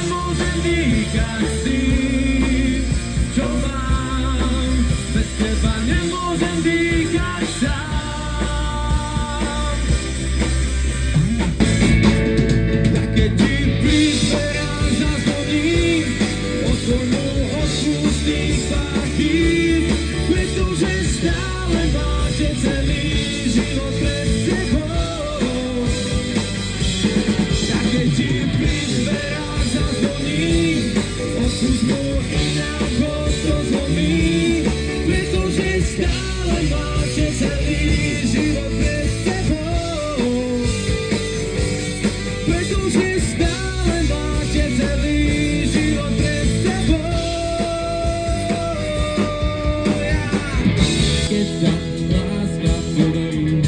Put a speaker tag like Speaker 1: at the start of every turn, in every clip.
Speaker 1: nemôžem dýchať s tým, čo mám. Bez teba nemôžem dýchať sám. Tak keď ti priberám zazvoním, otvornú odpustných pár chvíľ, pretože stále máte celý život pred sebou. Tak keď ti priberám zazvoním, odpust mu inak ho to zlomí, pretože stále máte celý život pred sebou. Pretože stále máte celý život pred sebou. Keď sa láska podarí,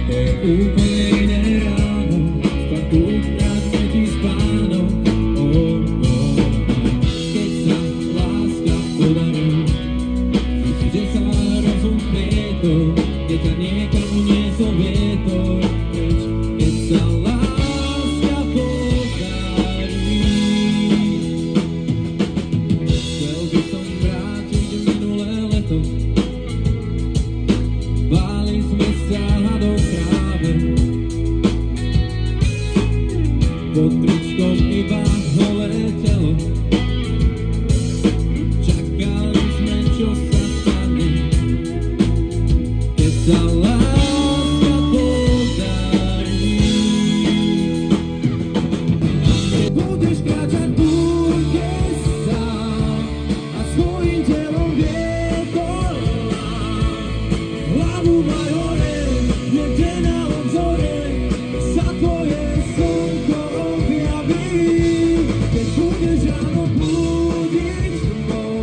Speaker 1: to je úplne iné ráno, v parku krát svetí spánok. Keď sa láska podarí, zistí, že sa rozum plietol, keď ťa niekam uniesol vietor preč. Keď sa láska podarí, chcel by som vrátiť minulé leto. Báli sme sa do kráve, pod tričkom iba holé telo. Čakali sme, čo sa stane, keď sa láska podarí. Keď budeš kráčať búrke sám a svojím telom vietor, hlavu maj hore, niekde na obzore sa tvoje slnko objaví. Keď budeš ráno blúdiť tmou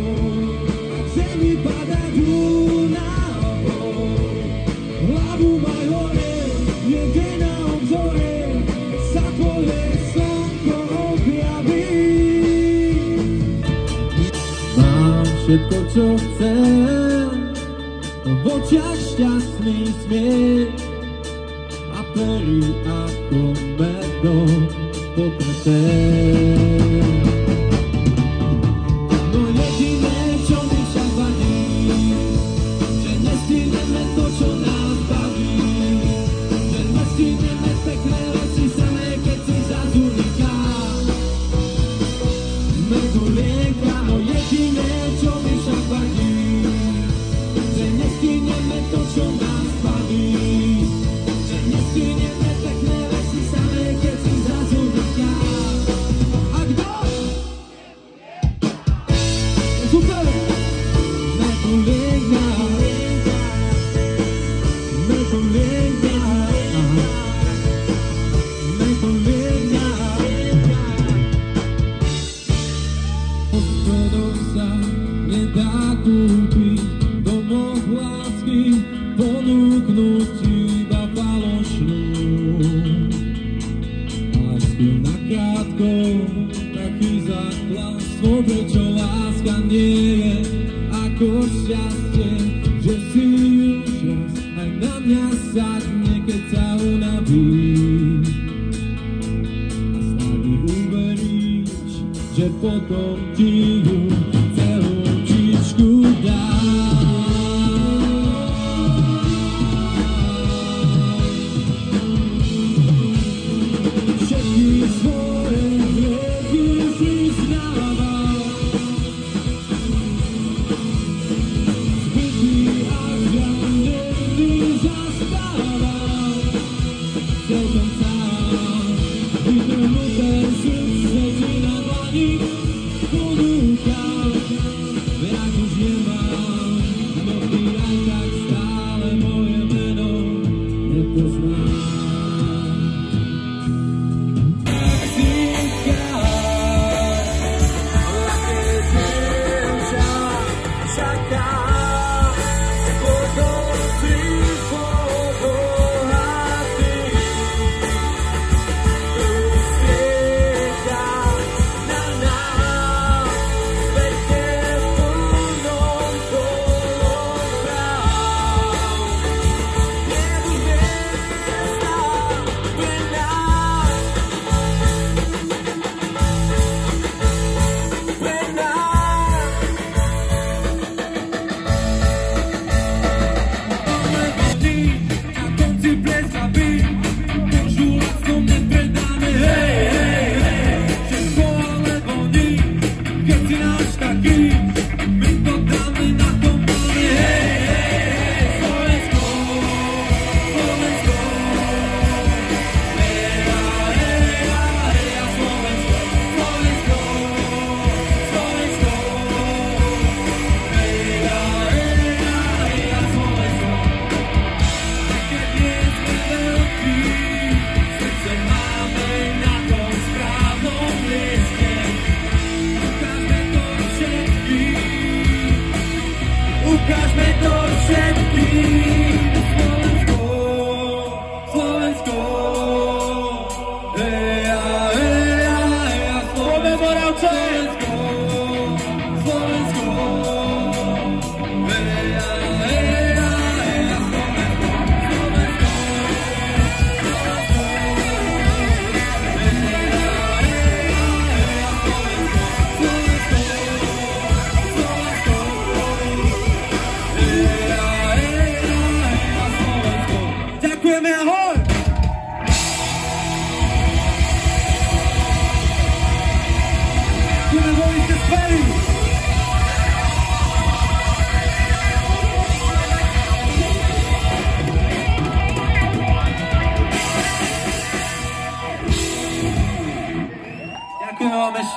Speaker 1: a k zemi padať únavou, hlavu maj hore, niekde na obzore sa tvoje slnko objaví. Mám všetko, čo chcem, v očiach šťastný smiech a pery ako medom potreté. No jediné, čo mi však vadí, že nestihneme to, čo nás baví, že nestihneme pekné veci samé, keď si zazúriká. Mezulíka, no jediné, čo mi však vadí, že nestihneme to, čo nás baví, že nestihneme pekné veci samé, keď si zazúriká. A kto? Super! Mezulíka, mezulíka, mezulíka. Obchodom sa nedá kúpiť, domov lásky ponúknuť iba falošnú. Lásku nakrátko, taký základstvo, prečo láska nie je ako šťastie, že si už raz aj na mňa sadne, keď sa unaví. A snad mi uveríš, že potom ti ju celú čičku dám. Všetky svoje hriechy priznávam, zbytý a zranený zastávam, celkom sám, vytrhnuté srdce ti na dlani ponúkam. Viac už nemám, no ty aj tak stále moje meno nepoznám. Na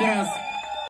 Speaker 2: ešte raz.